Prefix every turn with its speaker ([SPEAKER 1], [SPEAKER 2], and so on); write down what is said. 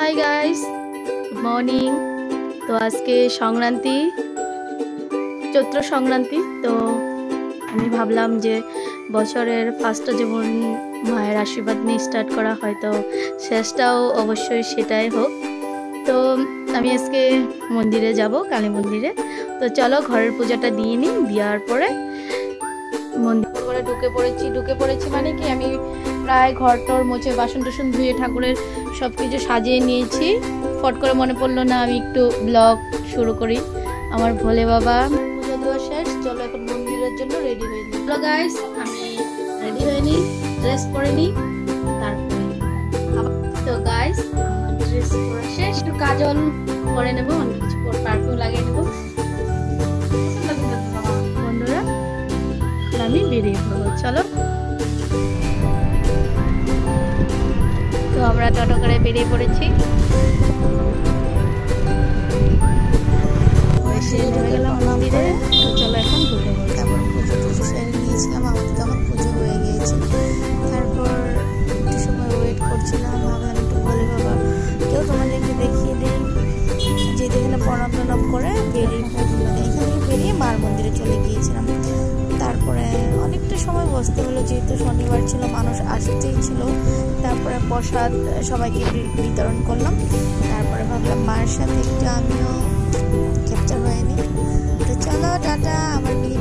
[SPEAKER 1] Hi guys, good morning. তো আজকে সংক্রান্তি, চৈত্র সংক্রান্তি। তো আমি ভাবলাম যে বছরের ফার্স্টটা যেমন মায়ের আশীর্বাদ নিয়ে স্টার্ট করা হয়, তো শেষটাও অবশ্যই সেটাই হোক। তো আমি আজকে মন্দিরে যাব, কালী মন্দিরে। তো চলো ঘরের পূজাটা দিয়ে নিই, দেওয়ার পরে মন্দির করে ঢুকে পড়েছি মানে কি, আমি প্রায় ঘর টর মুছে বাসন টাসন ধুয়ে ঠাকুরের সব কিছু সাজিয়ে নিয়েছি। ফট করে মনে পড়লো না আমি একটু ব্লগ শুরু করি। আমার ভোলে বাবা পুজো দেওয়া শেষ, চলো এখন মন্দিরের জন্য রেডি হয়ে নিই। হ্যালো গাইস, আমি রেডি হয়ে নিই, ড্রেস পরে নিই, তারপরে তো গাইস আমার ড্রেস পরা শেষ, একটু কাজল করে নেবো, অন্য কিছু পারফিউম লাগিয়ে নেবো। বন্ধুরা আমি বেরিয়ে পড়বো, চলো। তো আমরা টোটো করে বেরিয়ে পড়েছি। মন্দিরে তো চলো এখন ঢুকে পড়ি।
[SPEAKER 2] তারপর পুজো সেরে নিয়েছিলাম, আমাদের তখন পুজো হয়ে গিয়েছে। তারপর একটু সময় ওয়েট করছিলাম, ভাবলাম একটু ভোলে বাবা কেউ তোমাদেরকে দেখিয়ে দিই। যেতে গেলে প্রণাম টনাম করে বেরিয়ে এখান থেকে বেরিয়ে মার মন্দিরে চলে গিয়েছিলাম। তারপরে অনেকটা সময় বসতে হলো, যেহেতু শনিবার ছিল, মানুষ আসতেই ছিল। তারপরে প্রসাদ সবাইকে বিতরণ করলাম। তারপরে ভাবলাম মায়ের সাথে একটু আমিও ক্যাপচার হয়নি। তো চলো টাটা, আমার মিনি